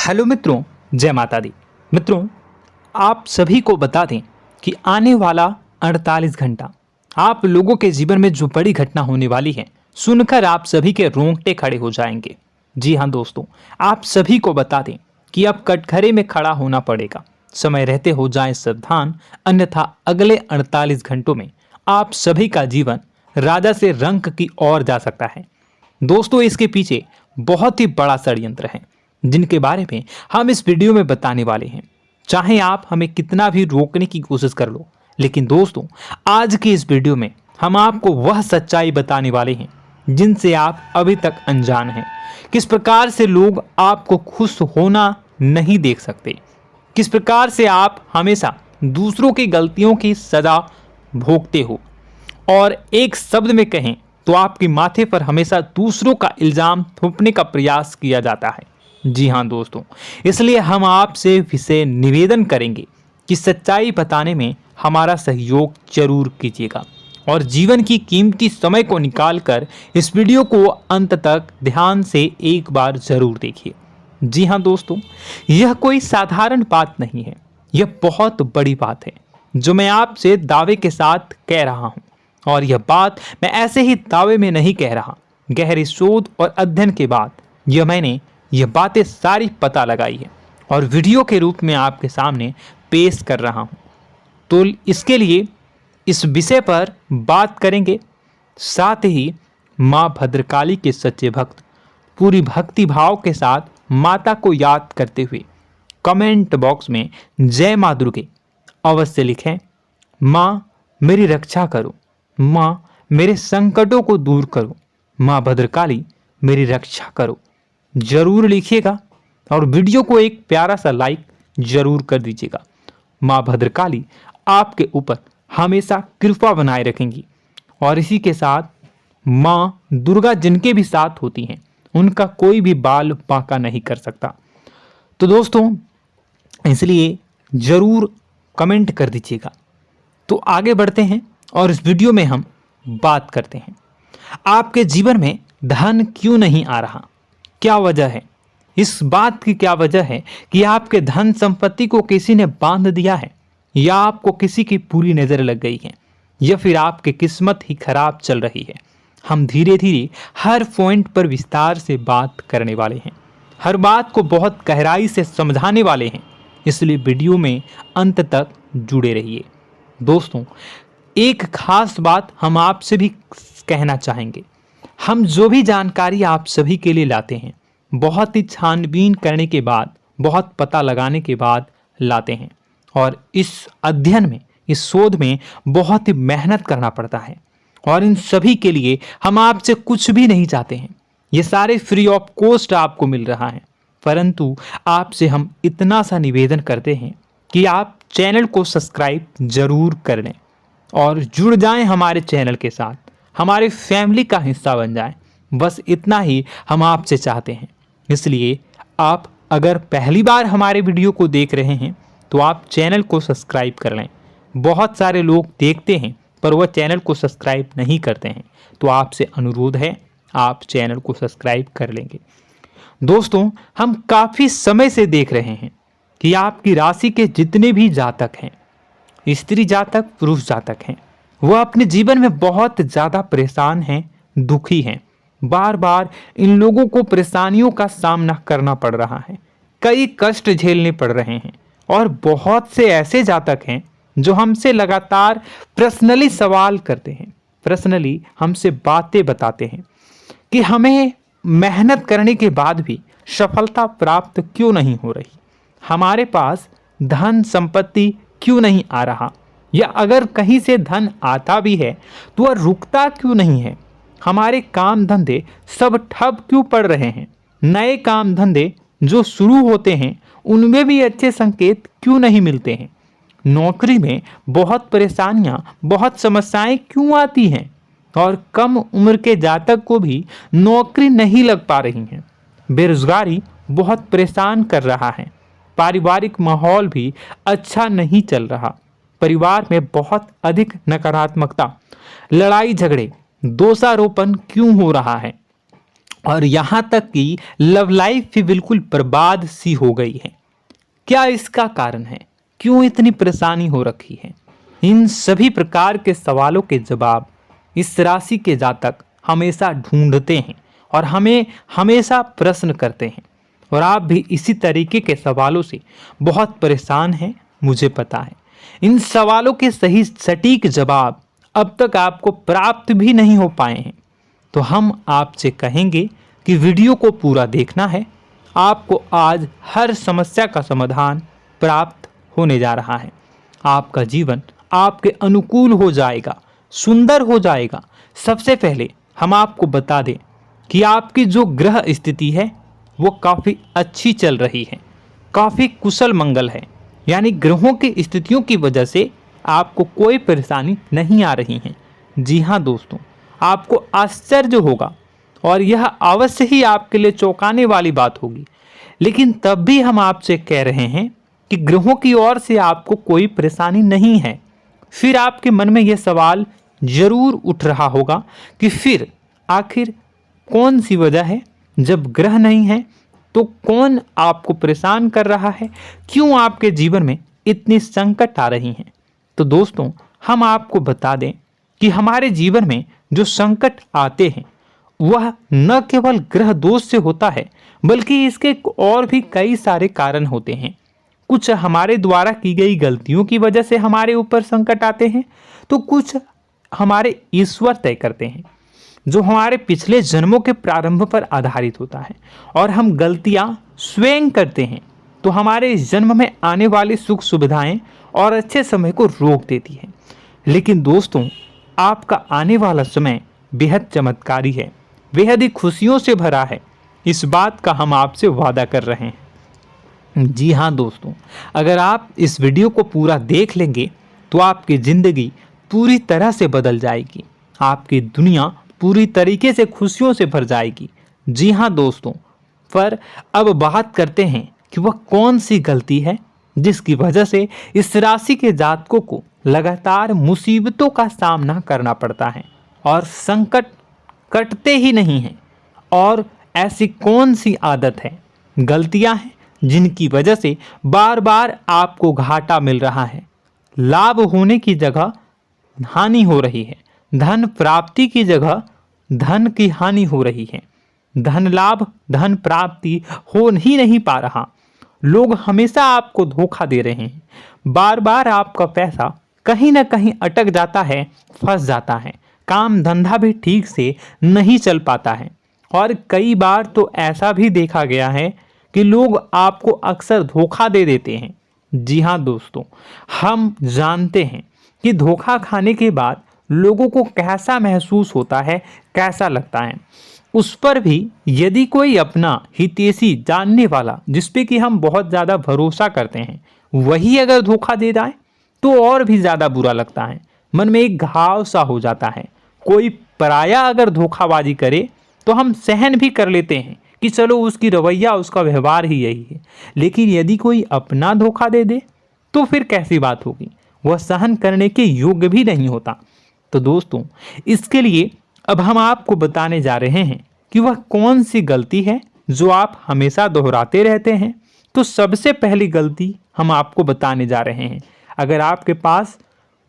Hello मित्रों, जय माता दी। मित्रों, आप सभी को बता दें कि आने वाला 48 घंटा आप लोगों के जीवन में जो बड़ी घटना होने वाली है, सुनकर आप सभी के रोंगटे खड़े हो जाएंगे। जी हाँ दोस्तों, आप सभी को बता दें कि अब कटघरे में खड़ा होना पड़ेगा। समय रहते हो जाएं सावधान, अन्यथा अगले 48 घंटों में आप सभी का जीवन राजा से रंक की ओर जा सकता है। दोस्तों, इसके पीछे बहुत ही बड़ा षड्यंत्र है जिनके बारे में हम इस वीडियो में बताने वाले हैं। चाहे आप हमें कितना भी रोकने की कोशिश कर लो, लेकिन दोस्तों आज की इस वीडियो में हम आपको वह सच्चाई बताने वाले हैं जिनसे आप अभी तक अनजान हैं। किस प्रकार से लोग आपको खुश होना नहीं देख सकते, किस प्रकार से आप हमेशा दूसरों की गलतियों की सजा भोगते हो, और एक शब्द में कहें तो आपके माथे पर हमेशा दूसरों का इल्जाम थोपने का प्रयास किया जाता है। जी हाँ दोस्तों, इसलिए हम आपसे विशेष निवेदन करेंगे कि सच्चाई बताने में हमारा सहयोग जरूर कीजिएगा और जीवन की कीमती समय को निकालकर इस वीडियो को अंत तक ध्यान से एक बार जरूर देखिए। जी हाँ दोस्तों, यह कोई साधारण बात नहीं है, यह बहुत बड़ी बात है जो मैं आपसे दावे के साथ कह रहा हूँ। और यह बात मैं ऐसे ही दावे में नहीं कह रहा, गहरी शोध और अध्ययन के बाद मैंने यह बातें सारी पता लगाई है और वीडियो के रूप में आपके सामने पेश कर रहा हूँ। तो इसके लिए इस विषय पर बात करेंगे। साथ ही माँ भद्रकाली के सच्चे भक्त पूरी भक्ति भाव के साथ माता को याद करते हुए कमेंट बॉक्स में जय माँ दुर्गे अवश्य लिखें। माँ मेरी रक्षा करो, माँ मेरे संकटों को दूर करो, माँ भद्रकाली मेरी रक्षा करो, जरूर लिखिएगा और वीडियो को एक प्यारा सा लाइक जरूर कर दीजिएगा। माँ भद्रकाली आपके ऊपर हमेशा कृपा बनाए रखेंगी और इसी के साथ माँ दुर्गा जिनके भी साथ होती हैं उनका कोई भी बाल बांका नहीं कर सकता। तो दोस्तों, इसलिए जरूर कमेंट कर दीजिएगा। तो आगे बढ़ते हैं और इस वीडियो में हम बात करते हैं, आपके जीवन में धन क्यों नहीं आ रहा, क्या वजह है। इस बात की क्या वजह है कि आपके धन संपत्ति को किसी ने बांध दिया है, या आपको किसी की पूरी नजर लग गई है, या फिर आपकी किस्मत ही खराब चल रही है। हम धीरे धीरे हर पॉइंट पर विस्तार से बात करने वाले हैं, हर बात को बहुत गहराई से समझाने वाले हैं, इसलिए वीडियो में अंत तक जुड़े रहिए। दोस्तों, एक खास बात हम आपसे भी कहना चाहेंगे, हम जो भी जानकारी आप सभी के लिए लाते हैं बहुत ही छानबीन करने के बाद, बहुत पता लगाने के बाद लाते हैं, और इस अध्ययन में, इस शोध में बहुत ही मेहनत करना पड़ता है। और इन सभी के लिए हम आपसे कुछ भी नहीं चाहते हैं, ये सारे फ्री ऑफ कॉस्ट आपको मिल रहा है। परंतु आपसे हम इतना सा निवेदन करते हैं कि आप चैनल को सब्सक्राइब जरूर कर लें और जुड़ जाएं हमारे चैनल के साथ, हमारे फैमिली का हिस्सा बन जाएं। बस इतना ही हम आपसे चाहते हैं। इसलिए आप अगर पहली बार हमारे वीडियो को देख रहे हैं तो आप चैनल को सब्सक्राइब कर लें। बहुत सारे लोग देखते हैं पर वह चैनल को सब्सक्राइब नहीं करते हैं, तो आपसे अनुरोध है आप चैनल को सब्सक्राइब कर लेंगे। दोस्तों, हम काफ़ी समय से देख रहे हैं कि आपकी राशि के जितने भी जातक हैं, स्त्री जातक, पुरुष जातक हैं, वह अपने जीवन में बहुत ज़्यादा परेशान हैं, दुखी हैं। बार बार इन लोगों को परेशानियों का सामना करना पड़ रहा है, कई कष्ट झेलने पड़ रहे हैं। और बहुत से ऐसे जातक हैं जो हमसे लगातार पर्सनली सवाल करते हैं, पर्सनली हमसे बातें बताते हैं कि हमें मेहनत करने के बाद भी सफलता प्राप्त क्यों नहीं हो रही, हमारे पास धन संपत्ति क्यों नहीं आ रहा, या अगर कहीं से धन आता भी है तो वह रुकता क्यों नहीं है, हमारे काम धंधे सब ठप क्यों पड़ रहे हैं, नए काम धंधे जो शुरू होते हैं उनमें भी अच्छे संकेत क्यों नहीं मिलते हैं, नौकरी में बहुत परेशानियां, बहुत समस्याएं क्यों आती हैं, और कम उम्र के जातक को भी नौकरी नहीं लग पा रही हैं, बेरोजगारी बहुत परेशान कर रहा है, पारिवारिक माहौल भी अच्छा नहीं चल रहा, परिवार में बहुत अधिक नकारात्मकता, लड़ाई झगड़े, दोषारोपण क्यों हो रहा है, और यहाँ तक कि लव लाइफ भी बिल्कुल बर्बाद सी हो गई है। क्या इसका कारण है? क्यों इतनी परेशानी हो रखी है? इन सभी प्रकार के सवालों के जवाब इस राशि के जातक हमेशा ढूंढते हैं और हमें हमेशा प्रश्न करते हैं, और आप भी इसी तरीके के सवालों से बहुत परेशान हैं, मुझे पता है। इन सवालों के सही सटीक जवाब अब तक आपको प्राप्त भी नहीं हो पाए हैं, तो हम आपसे कहेंगे कि वीडियो को पूरा देखना है। आपको आज हर समस्या का समाधान प्राप्त होने जा रहा है। आपका जीवन आपके अनुकूल हो जाएगा, सुंदर हो जाएगा। सबसे पहले हम आपको बता दें कि आपकी जो ग्रह स्थिति है वो काफ़ी अच्छी चल रही है, काफ़ी कुशल मंगल है, यानी ग्रहों की स्थितियों की वजह से आपको कोई परेशानी नहीं आ रही है। जी हाँ दोस्तों, आपको आश्चर्य होगा और यह अवश्य ही आपके लिए चौंकाने वाली बात होगी, लेकिन तब भी हम आपसे कह रहे हैं कि ग्रहों की ओर से आपको कोई परेशानी नहीं है। फिर आपके मन में यह सवाल जरूर उठ रहा होगा कि फिर आखिर कौन सी वजह है? जब ग्रह नहीं है तो कौन आपको परेशान कर रहा है? क्यों आपके जीवन में इतनी संकट आ रही हैं? तो दोस्तों, हम आपको बता दें कि हमारे जीवन में जो संकट आते हैं वह न केवल ग्रह दोष से होता है, बल्कि इसके और भी कई सारे कारण होते हैं। कुछ हमारे द्वारा की गई गलतियों की वजह से हमारे ऊपर संकट आते हैं, तो कुछ हमारे ईश्वर तय करते हैं, जो हमारे पिछले जन्मों के प्रारंभ पर आधारित होता है, और हम गलतियां स्वयं करते हैं तो हमारे इस जन्म में आने वाली सुख सुविधाएं और अच्छे समय को रोक देती है। लेकिन दोस्तों, आपका आने वाला समय बेहद चमत्कारी है, बेहद ही खुशियों से भरा है। इस बात का हम आपसे वादा कर रहे हैं। जी हाँ दोस्तों, अगर आप इस वीडियो को पूरा देख लेंगे तो आपकी ज़िंदगी पूरी तरह से बदल जाएगी, आपकी दुनिया पूरी तरीके से खुशियों से भर जाएगी। जी हाँ दोस्तों, पर अब बात करते हैं कि वह कौन सी गलती है जिसकी वजह से इस राशि के जातकों को लगातार मुसीबतों का सामना करना पड़ता है और संकट कटते ही नहीं हैं। और ऐसी कौन सी आदत है, गलतियां हैं जिनकी वजह से बार बार आपको घाटा मिल रहा है, लाभ होने की जगह हानि हो रही है, धन प्राप्ति की जगह धन की हानि हो रही है, धन लाभ धन प्राप्ति हो ही नहीं पा रहा, लोग हमेशा आपको धोखा दे रहे हैं, बार बार आपका पैसा कहीं ना कहीं अटक जाता है, फंस जाता है, काम धंधा भी ठीक से नहीं चल पाता है, और कई बार तो ऐसा भी देखा गया है कि लोग आपको अक्सर धोखा दे देते हैं। जी हाँ दोस्तों, हम जानते हैं कि धोखा खाने के बाद लोगों को कैसा महसूस होता है, कैसा लगता है। उस पर भी यदि कोई अपना हितैषी जानने वाला, जिस पे कि हम बहुत ज़्यादा भरोसा करते हैं, वही अगर धोखा दे जाए तो और भी ज़्यादा बुरा लगता है, मन में एक घाव सा हो जाता है। कोई पराया अगर धोखाबाजी करे तो हम सहन भी कर लेते हैं कि चलो उसकी रवैया उसका व्यवहार ही यही है, लेकिन यदि कोई अपना धोखा दे दे तो फिर कैसी बात होगी, वह सहन करने के योग्य भी नहीं होता। तो दोस्तों, इसके लिए अब हम आपको बताने जा रहे हैं कि वह कौन सी गलती है जो आप हमेशा दोहराते रहते हैं। तो सबसे पहली गलती हम आपको बताने जा रहे हैं। अगर आपके पास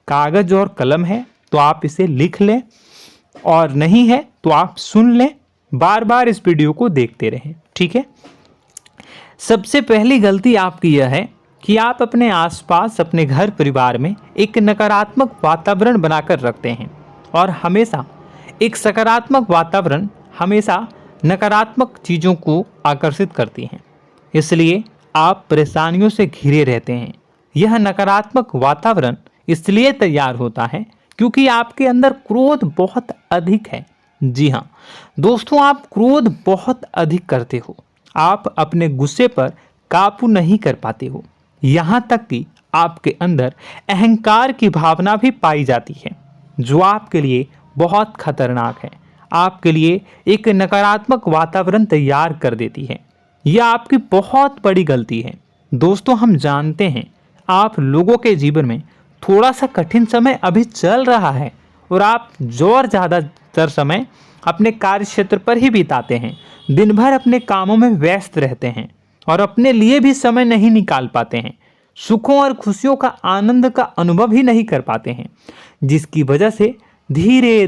कागज और कलम है तो आप इसे लिख लें, और नहीं है तो आप सुन लें, बार बार इस वीडियो को देखते रहें, ठीक है। सबसे पहली गलती आपकी यह है कि आप अपने आसपास, अपने घर परिवार में एक नकारात्मक वातावरण बनाकर रखते हैं, और हमेशा एक सकारात्मक वातावरण हमेशा नकारात्मक चीज़ों को आकर्षित करती हैं, इसलिए आप परेशानियों से घिरे रहते हैं। यह नकारात्मक वातावरण इसलिए तैयार होता है क्योंकि आपके अंदर क्रोध बहुत अधिक है। जी हाँ दोस्तों, आप क्रोध बहुत अधिक करते हो, आप अपने गुस्से पर काबू नहीं कर पाते हो, यहाँ तक कि आपके अंदर अहंकार की भावना भी पाई जाती है, जो आपके लिए बहुत खतरनाक है, आपके लिए एक नकारात्मक वातावरण तैयार कर देती है। यह आपकी बहुत बड़ी गलती है। दोस्तों, हम जानते हैं आप लोगों के जीवन में थोड़ा सा कठिन समय अभी चल रहा है, और आप जोर ज़्यादा अधिकतर समय अपने कार्य क्षेत्र पर ही बिताते हैं, दिन भर अपने कामों में व्यस्त रहते हैं और अपने लिए भी समय नहीं निकाल पाते हैं, सुखों और खुशियों का आनंद का अनुभव ही नहीं कर पाते हैं, जिसकी वजह से धीरे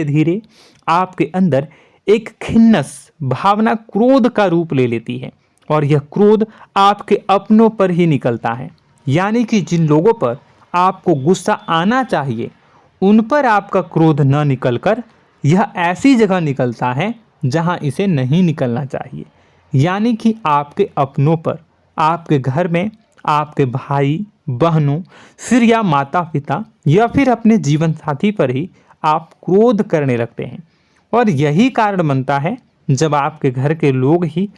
धीरे आपके अंदर एक खिन्नस भावना क्रोध का रूप ले लेती है और यह क्रोध आपके अपनों पर ही निकलता है। यानी कि जिन लोगों पर आपको गुस्सा आना चाहिए उन पर आपका क्रोध न निकलकर यह ऐसी जगह निकलता है जहां इसे नहीं निकलना चाहिए। यानी कि आपके अपनों पर, आपके घर में आपके भाई बहनों, फिर या माता पिता या फिर अपने जीवन साथी पर ही आप क्रोध करने लगते हैं। और यही कारण बनता है जब आपके घर के लोग ही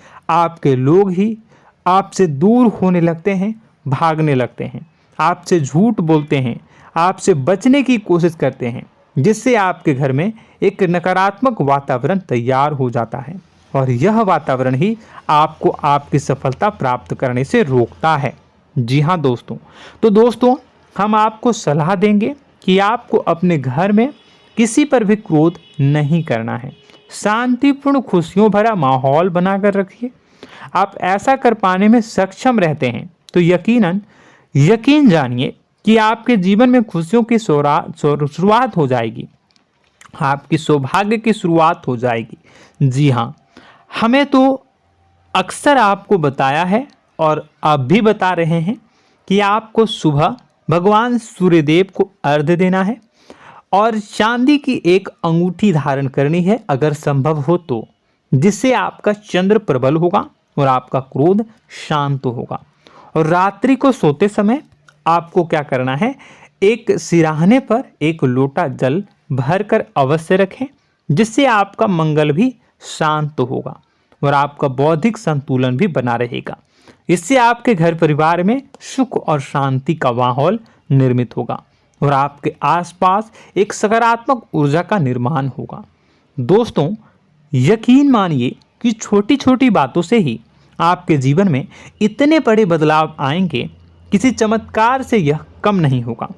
आपसे दूर होने लगते हैं, भागने लगते हैं, आपसे झूठ बोलते हैं, आपसे बचने की कोशिश करते हैं, जिससे आपके घर में एक नकारात्मक वातावरण तैयार हो जाता है और यह वातावरण ही आपको आपकी सफलता प्राप्त करने से रोकता है। जी हाँ दोस्तों, तो दोस्तों हम आपको सलाह देंगे कि आपको अपने घर में किसी पर भी क्रोध नहीं करना है। शांतिपूर्ण खुशियों भरा माहौल बनाकर रखिए। आप ऐसा कर पाने में सक्षम रहते हैं तो यकीन जानिए कि आपके जीवन में खुशियों की शुरुआत हो जाएगी, आपकी सौभाग्य की शुरुआत हो जाएगी। जी हाँ, हमें तो अक्सर आपको बताया है और आप भी बता रहे हैं कि आपको सुबह भगवान सूर्यदेव को अर्घ्य देना है और चांदी की एक अंगूठी धारण करनी है अगर संभव हो तो, जिससे आपका चंद्र प्रबल होगा और आपका क्रोध शांत होगा। और रात्रि को सोते समय आपको क्या करना है, एक सिराहने पर एक लोटा जल भरकर अवश्य रखें, जिससे आपका मंगल भी शांत होगा और आपका बौद्धिक संतुलन भी बना रहेगा। इससे आपके घर परिवार में सुख और शांति का माहौल निर्मित होगा और आपके आसपास एक सकारात्मक ऊर्जा का निर्माण होगा। दोस्तों यकीन मानिए कि छोटी छोटी बातों से ही आपके जीवन में इतने बड़े बदलाव आएंगे, किसी चमत्कार से यह कम नहीं होगा।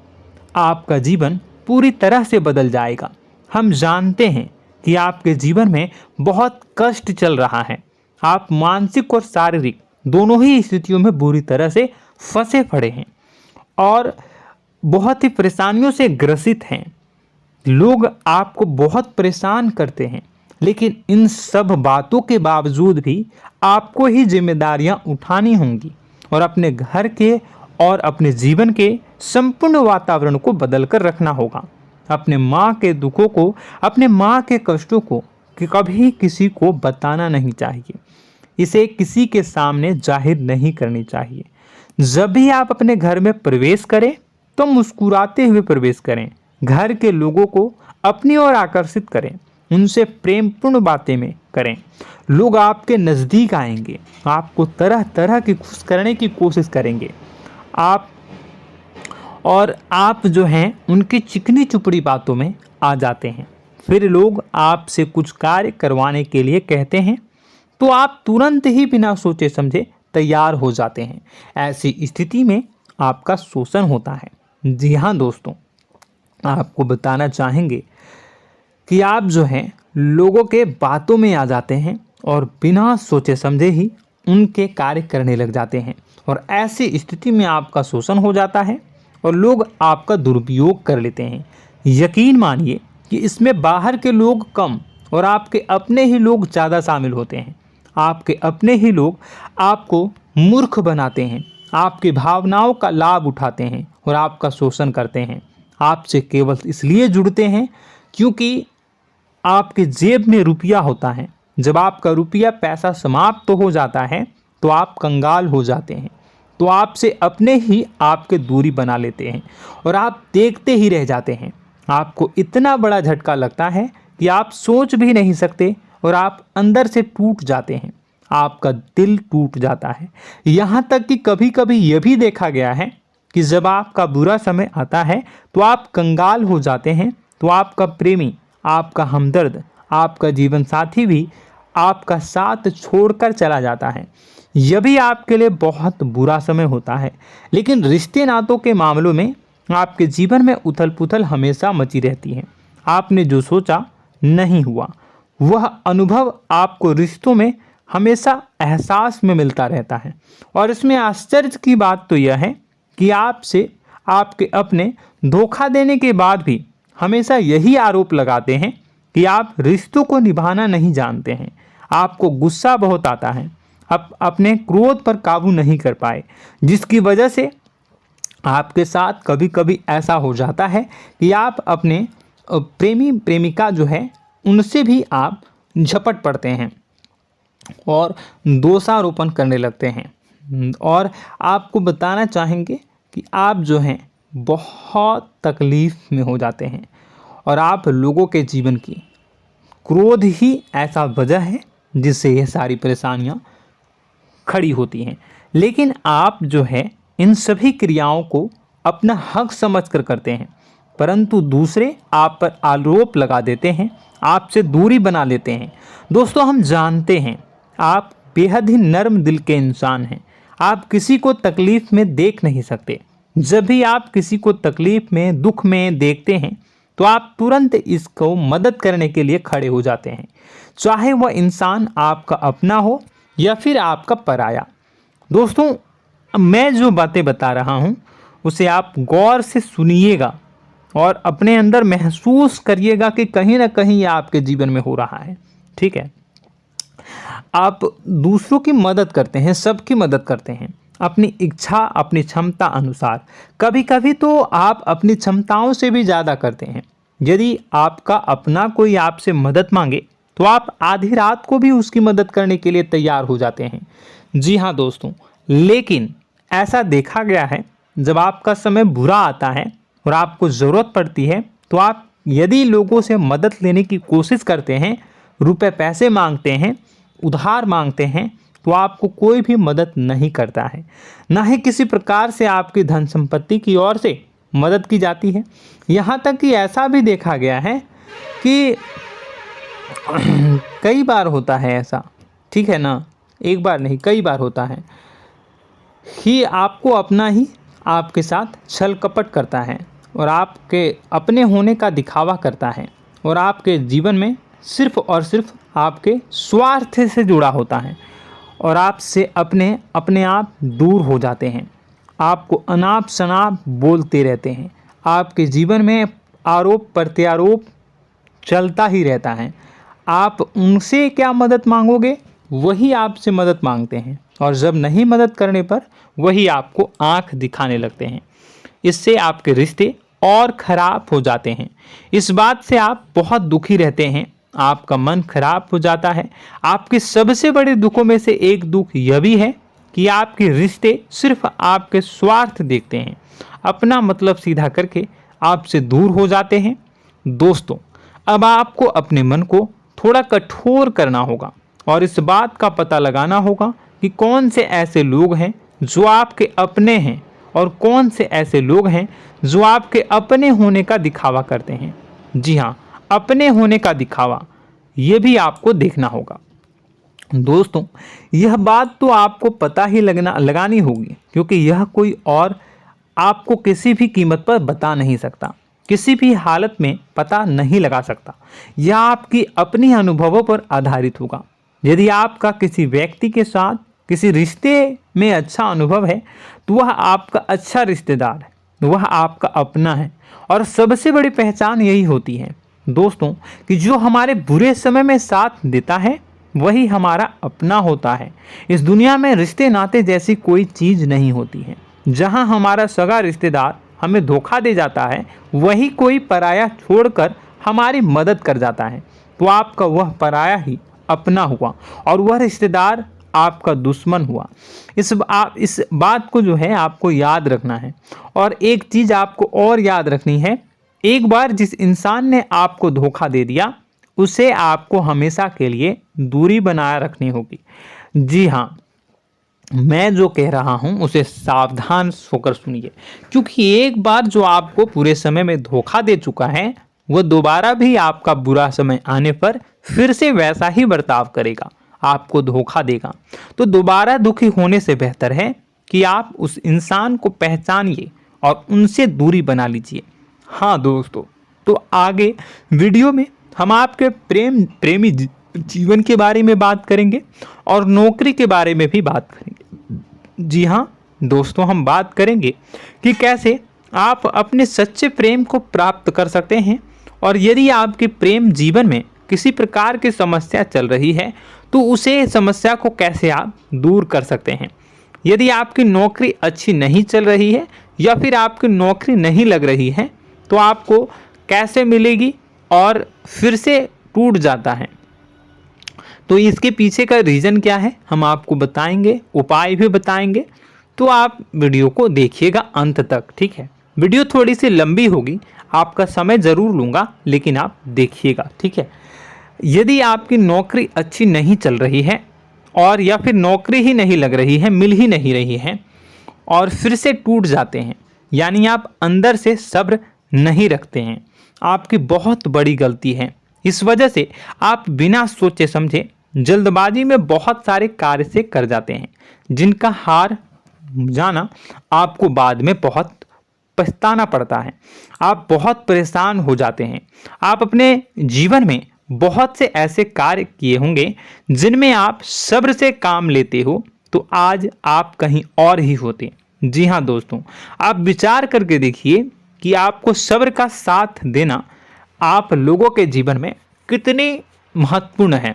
आपका जीवन पूरी तरह से बदल जाएगा। हम जानते हैं कि आपके जीवन में बहुत कष्ट चल रहा है, आप मानसिक और शारीरिक दोनों ही स्थितियों में बुरी तरह से फंसे पड़े हैं और बहुत ही परेशानियों से ग्रसित हैं। लोग आपको बहुत परेशान करते हैं, लेकिन इन सब बातों के बावजूद भी आपको ही जिम्मेदारियां उठानी होंगी और अपने घर के और अपने जीवन के संपूर्ण वातावरण को बदलकर रखना होगा। अपने माँ के दुखों को, अपने माँ के कष्टों को कभी किसी को बताना नहीं चाहिए, इसे किसी के सामने जाहिर नहीं करनी चाहिए। जब भी आप अपने घर में प्रवेश करें तो मुस्कुराते हुए प्रवेश करें, घर के लोगों को अपनी ओर आकर्षित करें, उनसे प्रेमपूर्ण बातें में करें। लोग आपके नज़दीक आएंगे, आपको तरह तरह की खुश करने की कोशिश करेंगे। आप जो हैं उनकी चिकनी चुपड़ी बातों में आ जाते हैं। फिर लोग आपसे कुछ कार्य करवाने के लिए कहते हैं तो आप तुरंत ही बिना सोचे समझे तैयार हो जाते हैं। ऐसी स्थिति में आपका शोषण होता है। जी हाँ दोस्तों, आपको बताना चाहेंगे कि आप जो हैं लोगों के बातों में आ जाते हैं और बिना सोचे समझे ही उनके कार्य करने लग जाते हैं और ऐसी स्थिति में आपका शोषण हो जाता है और लोग आपका दुरुपयोग कर लेते हैं। यकीन मानिए कि इसमें बाहर के लोग कम और आपके अपने ही लोग ज़्यादा शामिल होते हैं। आपके अपने ही लोग आपको मूर्ख बनाते हैं, आपकी भावनाओं का लाभ उठाते हैं और आपका शोषण करते हैं। आपसे केवल इसलिए जुड़ते हैं क्योंकि आपके जेब में रुपया होता है। जब आपका रुपया पैसा समाप्त हो जाता है तो आप कंगाल हो जाते हैं, तो आपसे अपने ही आपके दूरी बना लेते हैं और आप देखते ही रह जाते हैं। आपको इतना बड़ा झटका लगता है कि आप सोच भी नहीं सकते और आप अंदर से टूट जाते हैं, आपका दिल टूट जाता है। यहाँ तक कि कभी कभी यह भी देखा गया है कि जब आपका बुरा समय आता है तो आप कंगाल हो जाते हैं, तो आपका प्रेमी, आपका हमदर्द, आपका जीवन साथी भी आपका साथ छोड़कर चला जाता है। यह भी आपके लिए बहुत बुरा समय होता है। लेकिन रिश्ते नातों के मामलों में आपके जीवन में उथल पुथल हमेशा मची रहती है। आपने जो सोचा नहीं हुआ। वह अनुभव आपको रिश्तों में हमेशा एहसास में मिलता रहता है। और इसमें आश्चर्य की बात तो यह है कि आपसे आपके अपने धोखा देने के बाद भी हमेशा यही आरोप लगाते हैं कि आप रिश्तों को निभाना नहीं जानते हैं। आपको गुस्सा बहुत आता है, अपने क्रोध पर काबू नहीं कर पाए, जिसकी वजह से आपके साथ कभी कभी ऐसा हो जाता है कि आप अपने प्रेमी प्रेमिका जो है उनसे भी आप झपट पड़ते हैं और दोषारोपण करने लगते हैं। और आपको बताना चाहेंगे कि आप जो हैं बहुत तकलीफ में हो जाते हैं और आप लोगों के जीवन की क्रोध ही ऐसा वजह है जिससे ये सारी परेशानियां खड़ी होती हैं। लेकिन आप जो है इन सभी क्रियाओं को अपना हक समझकर करते हैं, परंतु दूसरे आप पर आरोप लगा देते हैं, आपसे दूरी बना लेते हैं। दोस्तों, हम जानते हैं आप बेहद ही नर्म दिल के इंसान हैं। आप किसी को तकलीफ में देख नहीं सकते। जब भी आप किसी को तकलीफ में, दुख में देखते हैं तो आप तुरंत इसको मदद करने के लिए खड़े हो जाते हैं, चाहे वह इंसान आपका अपना हो या फिर आपका पराया। दोस्तों, मैं जो बातें बता रहा हूँ उसे आप गौर से सुनिएगा और अपने अंदर महसूस करिएगा कि कहीं ना कहीं ये आपके जीवन में हो रहा है। ठीक है, आप दूसरों की मदद करते हैं, सबकी मदद करते हैं अपनी इच्छा, अपनी क्षमता अनुसार। कभी कभी तो आप अपनी क्षमताओं से भी ज़्यादा करते हैं। यदि आपका अपना कोई आपसे मदद मांगे तो आप आधी रात को भी उसकी मदद करने के लिए तैयार हो जाते हैं। जी हाँ दोस्तों, लेकिन ऐसा देखा गया है जब आपका समय बुरा आता है और आपको ज़रूरत पड़ती है तो आप यदि लोगों से मदद लेने की कोशिश करते हैं, रुपए पैसे मांगते हैं, उधार मांगते हैं, तो आपको कोई भी मदद नहीं करता है। ना ही किसी प्रकार से आपकी धन संपत्ति की ओर से मदद की जाती है। यहाँ तक कि ऐसा भी देखा गया है कि कई बार होता है ऐसा, ठीक है ना, एक बार नहीं कई बार होता है कि आपको अपना ही आपके साथ छल कपट करता है और आपके अपने होने का दिखावा करता है और आपके जीवन में सिर्फ और सिर्फ आपके स्वार्थ से जुड़ा होता है और आपसे अपने आप दूर हो जाते हैं। आपको अनाप शनाप बोलते रहते हैं। आपके जीवन में आरोप प्रत्यारोप चलता ही रहता है। आप उनसे क्या मदद मांगोगे, वही आपसे मदद मांगते हैं और जब नहीं मदद करने पर वही आपको आंख दिखाने लगते हैं। इससे आपके रिश्ते और ख़राब हो जाते हैं। इस बात से आप बहुत दुखी रहते हैं, आपका मन खराब हो जाता है। आपके सबसे बड़े दुखों में से एक दुख यह भी है कि आपके रिश्ते सिर्फ आपके स्वार्थ देखते हैं, अपना मतलब सीधा करके आपसे दूर हो जाते हैं। दोस्तों, अब आपको अपने मन को थोड़ा कठोर करना होगा और इस बात का पता लगाना होगा कि कौन से ऐसे लोग हैं जो आपके अपने हैं और कौन से ऐसे लोग हैं जो आपके अपने होने का दिखावा करते हैं। जी हाँ, अपने होने का दिखावा, ये भी आपको देखना होगा। दोस्तों, यह बात तो आपको पता ही लगानी होगी, क्योंकि यह कोई और आपको किसी भी कीमत पर बता नहीं सकता, किसी भी हालत में पता नहीं लगा सकता। यह आपकी अपनी अनुभवों पर आधारित होगा। यदि आपका किसी व्यक्ति के साथ किसी रिश्ते में अच्छा अनुभव है तो वह आपका अच्छा रिश्तेदार है, वह आपका अपना है। और सबसे बड़ी पहचान यही होती है दोस्तों कि जो हमारे बुरे समय में साथ देता है वही हमारा अपना होता है। इस दुनिया में रिश्ते नाते जैसी कोई चीज़ नहीं होती है। जहां हमारा सगा रिश्तेदार हमें धोखा दे जाता है, वही कोई पराया छोड़कर हमारी मदद कर जाता है, तो आपका वह पराया ही अपना हुआ और वह रिश्तेदार आपका दुश्मन हुआ। इस बात को जो है आपको याद रखना है। और एक चीज़ आपको और याद रखनी है, एक बार जिस इंसान ने आपको धोखा दे दिया उसे आपको हमेशा के लिए दूरी बनाए रखनी होगी। जी हाँ, मैं जो कह रहा हूँ उसे सावधान होकर सुनिए, क्योंकि एक बार जो आपको पूरे समय में धोखा दे चुका है वह दोबारा भी आपका बुरा समय आने पर फिर से वैसा ही बर्ताव करेगा, आपको धोखा देगा। तो दोबारा दुखी होने से बेहतर है कि आप उस इंसान को पहचानिए और उनसे दूरी बना लीजिए। हाँ दोस्तों, तो आगे वीडियो में हम आपके प्रेमी जीवन के बारे में बात करेंगे और नौकरी के बारे में भी बात करेंगे। जी हाँ दोस्तों, हम बात करेंगे कि कैसे आप अपने सच्चे प्रेम को प्राप्त कर सकते हैं, और यदि आपके प्रेम जीवन में किसी प्रकार की समस्या चल रही है तो उसे समस्या को कैसे आप दूर कर सकते हैं। यदि आपकी नौकरी अच्छी नहीं चल रही है या फिर आपकी नौकरी नहीं लग रही है तो आपको कैसे मिलेगी और फिर से टूट जाता है, तो इसके पीछे का रीज़न क्या है हम आपको बताएंगे, उपाय भी बताएंगे। तो आप वीडियो को देखिएगा अंत तक, ठीक है। वीडियो थोड़ी सी लंबी होगी, आपका समय ज़रूर लूँगा, लेकिन आप देखिएगा, ठीक है। यदि आपकी नौकरी अच्छी नहीं चल रही है और या फिर नौकरी ही नहीं लग रही है, मिल ही नहीं रही है और फिर से टूट जाते हैं, यानी आप अंदर से सब्र नहीं रखते हैं, आपकी बहुत बड़ी गलती है। इस वजह से आप बिना सोचे समझे जल्दबाजी में बहुत सारे कार्य से कर जाते हैं, जिनका हार जाना आपको बाद में बहुत पछताना पड़ता है। आप बहुत परेशान हो जाते हैं। आप अपने जीवन में बहुत से ऐसे कार्य किए होंगे जिनमें आप सब्र से काम लेते हो, तो आज आप कहीं और ही होते। जी हाँ दोस्तों, आप विचार करके देखिए कि आपको सब्र का साथ देना आप लोगों के जीवन में कितनी महत्वपूर्ण है।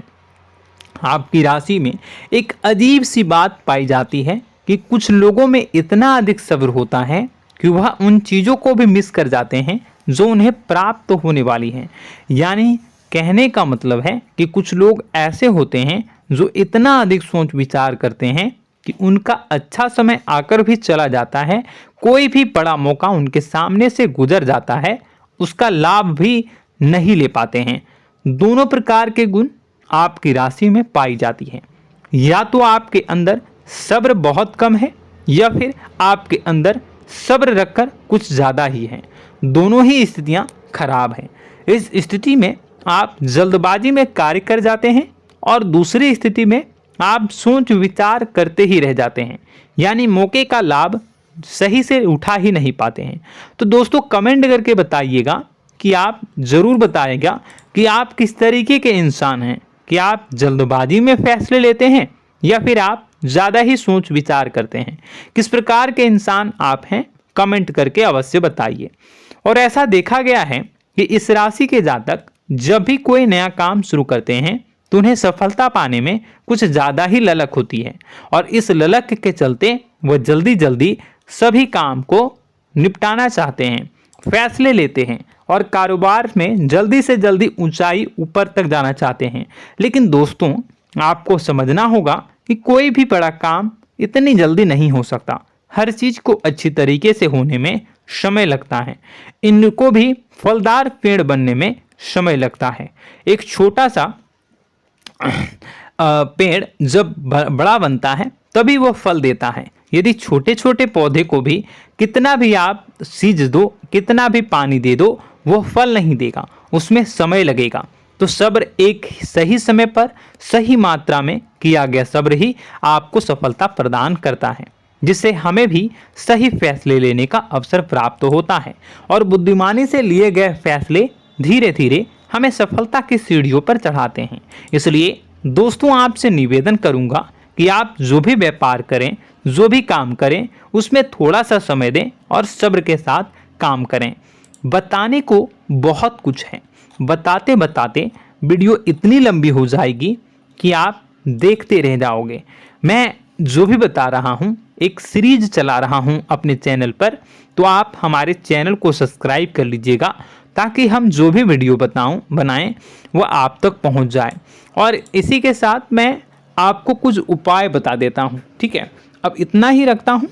आपकी राशि में एक अजीब सी बात पाई जाती है कि कुछ लोगों में इतना अधिक सब्र होता है कि वह उन चीज़ों को भी मिस कर जाते हैं जो उन्हें प्राप्त होने वाली हैं। यानी कहने का मतलब है कि कुछ लोग ऐसे होते हैं जो इतना अधिक सोच विचार करते हैं कि उनका अच्छा समय आकर भी चला जाता है, कोई भी बड़ा मौका उनके सामने से गुजर जाता है, उसका लाभ भी नहीं ले पाते हैं। दोनों प्रकार के गुण आपकी राशि में पाई जाती है। या तो आपके अंदर सब्र बहुत कम है या फिर आपके अंदर सब्र रखकर कुछ ज़्यादा ही है। दोनों ही स्थितियां खराब हैं। इस स्थिति में आप जल्दबाजी में कार्य कर जाते हैं और दूसरी स्थिति में आप सोच विचार करते ही रह जाते हैं, यानी मौके का लाभ सही से उठा ही नहीं पाते हैं। तो दोस्तों कमेंट करके बताइएगा कि आप ज़रूर बताइएगा कि आप किस तरीके के इंसान हैं, कि आप जल्दबाजी में फैसले लेते हैं या फिर आप ज़्यादा ही सोच विचार करते हैं। किस प्रकार के इंसान आप हैं, कमेंट करके अवश्य बताइए। और ऐसा देखा गया है कि इस राशि के जातक जब भी कोई नया काम शुरू करते हैं तो उन्हें सफलता पाने में कुछ ज़्यादा ही ललक होती है, और इस ललक के चलते वह जल्दी जल्दी सभी काम को निपटाना चाहते हैं, फैसले लेते हैं और कारोबार में जल्दी से जल्दी ऊंचाई ऊपर तक जाना चाहते हैं। लेकिन दोस्तों आपको समझना होगा कि कोई भी बड़ा काम इतनी जल्दी नहीं हो सकता। हर चीज़ को अच्छी तरीके से होने में समय लगता है। इनको भी फलदार पेड़ बनने में समय लगता है। एक छोटा सा पेड़ जब बड़ा बनता है तभी वो फल देता है। यदि छोटे छोटे पौधे को भी कितना भी आप सींच दो, कितना भी पानी दे दो, वो फल नहीं देगा, उसमें समय लगेगा। तो सब्र एक सही समय पर सही मात्रा में किया गया सब्र ही आपको सफलता प्रदान करता है, जिससे हमें भी सही फैसले लेने का अवसर प्राप्त होता है। और बुद्धिमानी से लिए गए फैसले धीरे धीरे हमें सफलता की सीढ़ियों पर चढ़ाते हैं। इसलिए दोस्तों आपसे निवेदन करूंगा कि आप जो भी व्यापार करें, जो भी काम करें, उसमें थोड़ा सा समय दें और सब्र के साथ काम करें। बताने को बहुत कुछ है, बताते बताते वीडियो इतनी लंबी हो जाएगी कि आप देखते रह जाओगे। मैं जो भी बता रहा हूँ एक सीरीज चला रहा हूँ अपने चैनल पर, तो आप हमारे चैनल को सब्सक्राइब कर लीजिएगा ताकि हम जो भी वीडियो बनाएं वो आप तक पहुँच जाए। और इसी के साथ मैं आपको कुछ उपाय बता देता हूँ, ठीक है। अब इतना ही रखता हूँ।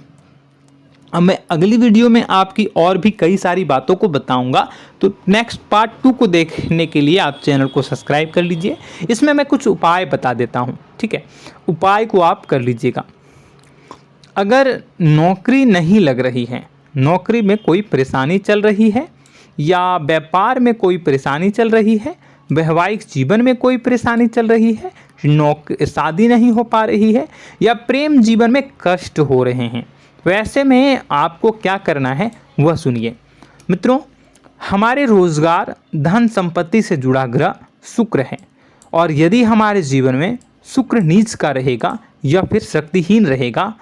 अब मैं अगली वीडियो में आपकी और भी कई सारी बातों को बताऊंगा, तो नेक्स्ट पार्ट 2 को देखने के लिए आप चैनल को सब्सक्राइब कर लीजिए। इसमें मैं कुछ उपाय बता देता हूं, ठीक है। उपाय को आप कर लीजिएगा। अगर नौकरी नहीं लग रही है, नौकरी में कोई परेशानी चल रही है, या व्यापार में कोई परेशानी चल रही है, वैवाहिक जीवन में कोई परेशानी चल रही है, शादी नहीं हो पा रही है, या प्रेम जीवन में कष्ट हो रहे हैं, वैसे में आपको क्या करना है वह सुनिए। मित्रों, हमारे रोजगार, धन संपत्ति से जुड़ा ग्रह शुक्र है, और यदि हमारे जीवन में शुक्र नीच का रहेगा या फिर शक्तिहीन रहेगा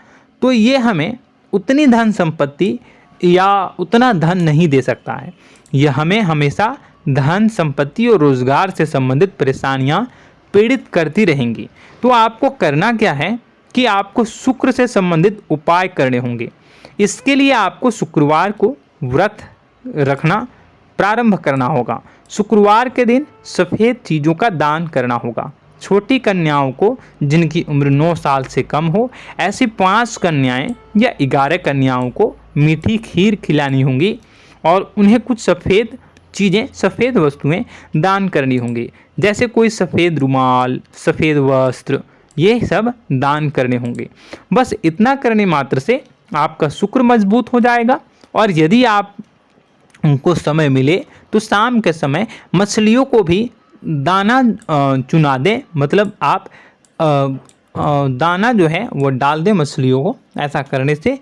तो ये हमें उतनी धन संपत्ति या उतना धन नहीं दे सकता है। यह हमें हमेशा धन संपत्ति और रोजगार से संबंधित परेशानियां पीड़ित करती रहेंगी। तो आपको करना क्या है कि आपको शुक्र से संबंधित उपाय करने होंगे। इसके लिए आपको शुक्रवार को व्रत रखना प्रारंभ करना होगा। शुक्रवार के दिन सफ़ेद चीज़ों का दान करना होगा। छोटी कन्याओं को जिनकी उम्र 9 साल से कम हो, ऐसी 5 कन्याएं या 11 कन्याओं को मीठी खीर खिलानी होंगी और उन्हें कुछ सफ़ेद चीज़ें, सफ़ेद वस्तुएं दान करनी होंगी, जैसे कोई सफ़ेद रुमाल, सफ़ेद वस्त्र, ये सब दान करने होंगे। बस इतना करने मात्र से आपका शुक्र मजबूत हो जाएगा। और यदि आप उनको समय मिले तो शाम के समय मछलियों को भी दाना चुना दें, मतलब आप दाना जो है वो डाल दें मछलियों को। ऐसा करने से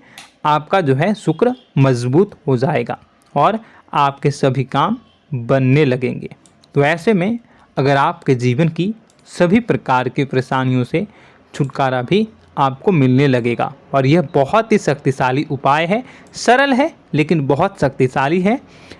आपका जो है शुक्र मजबूत हो जाएगा और आपके सभी काम बनने लगेंगे। तो ऐसे में अगर आपके जीवन की सभी प्रकार की परेशानियों से छुटकारा भी आपको मिलने लगेगा। और यह बहुत ही शक्तिशाली उपाय है, सरल है लेकिन बहुत शक्तिशाली है।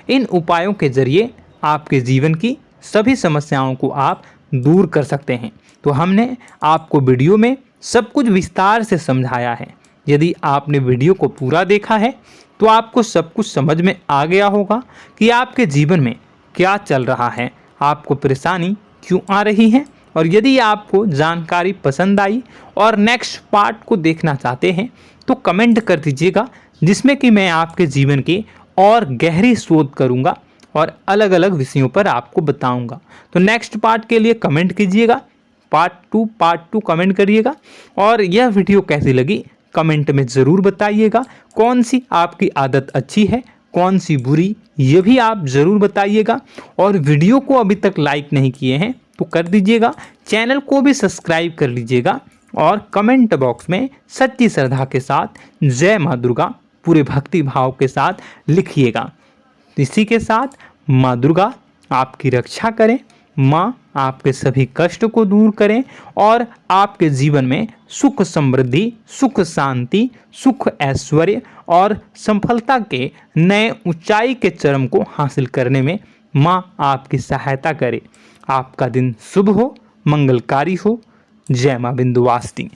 इन उपायों के जरिए आपके जीवन की सभी समस्याओं को आप दूर कर सकते हैं। तो हमने आपको वीडियो में सब कुछ विस्तार से समझाया है। यदि आपने वीडियो को पूरा देखा है तो आपको सब कुछ समझ में आ गया होगा कि आपके जीवन में क्या चल रहा है, आपको परेशानी क्यों आ रही है। और यदि आपको जानकारी पसंद आई और नेक्स्ट पार्ट को देखना चाहते हैं तो कमेंट कर दीजिएगा, जिसमें कि मैं आपके जीवन की और गहरी शोध करूंगा और अलग अलग विषयों पर आपको बताऊंगा। तो नेक्स्ट पार्ट के लिए कमेंट कीजिएगा, पार्ट टू कमेंट करिएगा। और यह वीडियो कैसी लगी कमेंट में ज़रूर बताइएगा। कौन सी आपकी आदत अच्छी है, कौन सी बुरी, ये भी आप ज़रूर बताइएगा। और वीडियो को अभी तक लाइक नहीं किए हैं तो कर दीजिएगा, चैनल को भी सब्सक्राइब कर लीजिएगा और कमेंट बॉक्स में सच्ची श्रद्धा के साथ जय माँ दुर्गा पूरे भक्ति भाव के साथ लिखिएगा। इसी के साथ माँ दुर्गा आपकी रक्षा करें, माँ आपके सभी कष्ट को दूर करें और आपके जीवन में सुख समृद्धि, सुख शांति, सुख ऐश्वर्य और सफलता के नए ऊंचाई के चरम को हासिल करने में माँ आपकी सहायता करे। आपका दिन शुभ हो, मंगलकारी हो। जय माँ विंध्यवासिनी।